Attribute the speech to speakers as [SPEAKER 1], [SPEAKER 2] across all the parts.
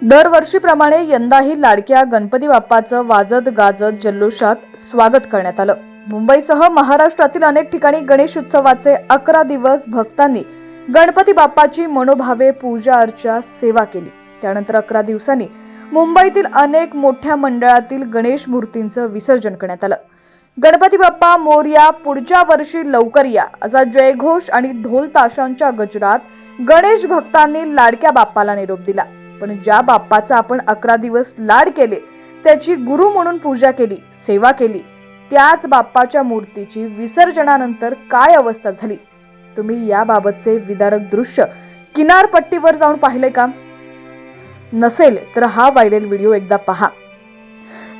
[SPEAKER 1] दरवर्षीप्रमाणे यंदाही लाडक्या गणपती बाप्पाचं वाजत गाजत जल्लोषात स्वागत करण्यात आलं। मुंबईसह महाराष्ट्रातील अनेक ठिकाणी गणेश उत्सवाचे 11 दिवस भक्तांनी गणपती बाप्पाची मनोभावे पूजा अर्चा सेवा केली। त्यानंतर 11 दिवसांनी मुंबईतील अनेक मोठ्या मंडळातील गणेश मूर्तींचं विसर्जन करण्यात आलं। गणपती बाप्पा मोरया, पुढच्या वर्षी लवकर या असा जयघोष आणि ढोल ताशांच्या गजरात गणेश भक्तांनी लाडक्या बाप्पाला निरोप दिला। पण ज्या बाप्पाचा आपण 11 दिवस लाड केले, त्याची गुरु म्हणून पूजा केली, सेवा केली, त्याच बाप्पाच्या मूर्तीची विसर्जनानंतर काय अवस्था झाली, तुम्ही याबाबतचे विदारक दृश्य किनारपट्टीवर जाऊन पाहिले का? नसेल तर हा व्हायरल व्हिडिओ एकदा पहा।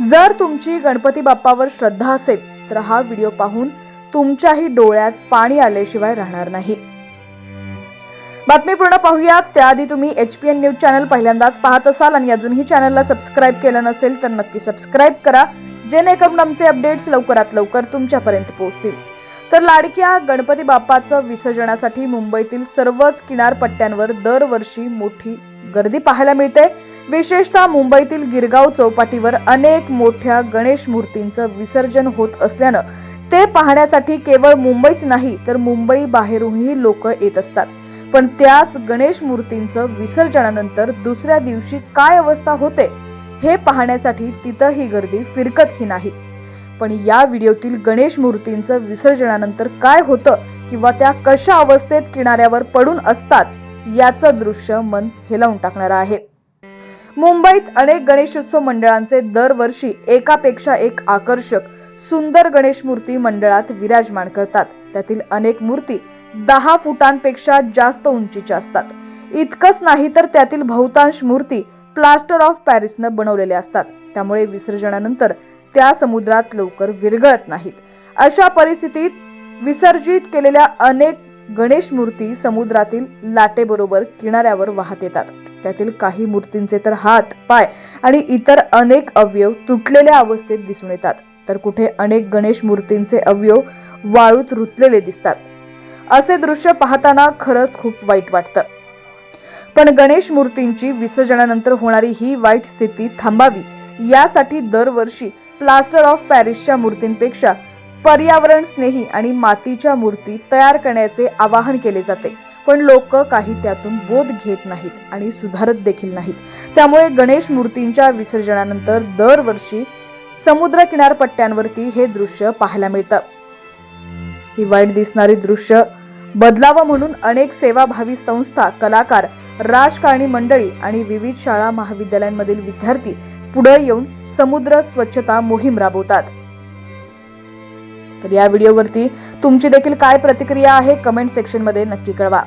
[SPEAKER 1] जर तुमची गणपती बाप्पावर श्रद्धा असेल तर हा व्हिडिओ पाहून तुमच्याही डोळ्यात पाणी आल्याशिवाय राहणार नाही। बातमी पूर्ण पाहूयात त्याआधी तुम्ही HPN न्यूज चॅनल पहिल्यांदाच पाहत असाल आणि अजूनही चॅनलला सबस्क्राइब केलं नसेल तर नक्की सबस्क्राइब करा, जेणेकरून आमचे अपडेट्स लवकरात लवकर तुमच्यापर्यंत पोहोचतील। तर लाडक्या गणपती बाप्पाचं विसर्जनासाठी मुंबईतील सर्वच किनारपट्ट्यांवर दरवर्षी मोठी गर्दी पाहायला मिळते। विशेषतः मुंबईतील गिरगाव चौपाटीवर अनेक मोठ्या गणेश मूर्तींचं विसर्जन होत असल्यानं ते पाहण्यासाठी केवळ मुंबईच नाही तर मुंबई बाहेरूनही लोक येत असतात। पण त्याच गणेश मूर्तींचं विसर्जनानंतर दुसऱ्या दिवशी काय अवस्था होते हे पाहण्यासाठी तिथंही गर्दी फिरकतही नाही। पण या व्हिडिओतील गणेश मूर्तींचं विसर्जनानंतर काय होतं किंवा त्या कशा अवस्थेत किनाऱ्यावर पडून असतात याचं दृश्य मन हेलावून टाकणारं आहे। मुंबईत अनेक गणेशोत्सव मंडळांचे दरवर्षी एकापेक्षा एक आकर्षक सुंदर गणेश मूर्ती मंडळात विराजमान करतात। त्यातील अनेक मूर्ती 10 फुटांपेक्षा जास्त उंचीच्या असतात। इतकंच नाही तर त्यातील बहुतांश मूर्ती प्लास्टर ऑफ पॅरिसनं बनवलेल्या असतात, त्यामुळे विसर्जनानंतर त्या समुद्रात लवकर विरघळत नाहीत। अशा परिस्थितीत विसर्जित केलेल्या अनेक गणेश मूर्ती समुद्रातील लाटेबरोबर किनाऱ्यावर वाहत येतात। त्यातील काही मूर्तींचे तर हात, पाय आणि इतर अनेक अवयव तुटलेल्या अवस्थेत दिसून येतात, तर कुठे अनेक गणेश मूर्तींचे अवयव वाळूत रुतलेले दिसतात। असे दृश्य पाहताना खरंच खूप वाईट वाटतं। पण गणेश मूर्तींची विसर्जनानंतर होणारी ही वाईट स्थिती थांबावी यासाठी दरवर्षी प्लास्टर ऑफ पॅरिसच्या मूर्तींपेक्षा पर्यावरण स्नेही आणि मातीच्या मूर्ती तयार करण्याचे आवाहन केले जाते। पण लोक काही त्यातून बोध घेत नाहीत आणि सुधारत देखील नाहीत। त्यामुळे गणेश मूर्तींच्या विसर्जनानंतर दरवर्षी समुद्र किनारपट्ट्यांवरती हे दृश्य पाहायला मिळतं। ही वाईट दिसणारी दृश्य बदलावं म्हणून अनेक सेवाभावी संस्था, कलाकार, राजकारणी मंडळी आणि विविध शाळा महाविद्यालयांमधील विद्यार्थी पुढे येऊन समुद्र स्वच्छता मोहीम राबवतात। तर या व्हिडिओवरती तुमची देखील काय प्रतिक्रिया आहे कमेंट सेक्शन मध्ये नक्की कळवा।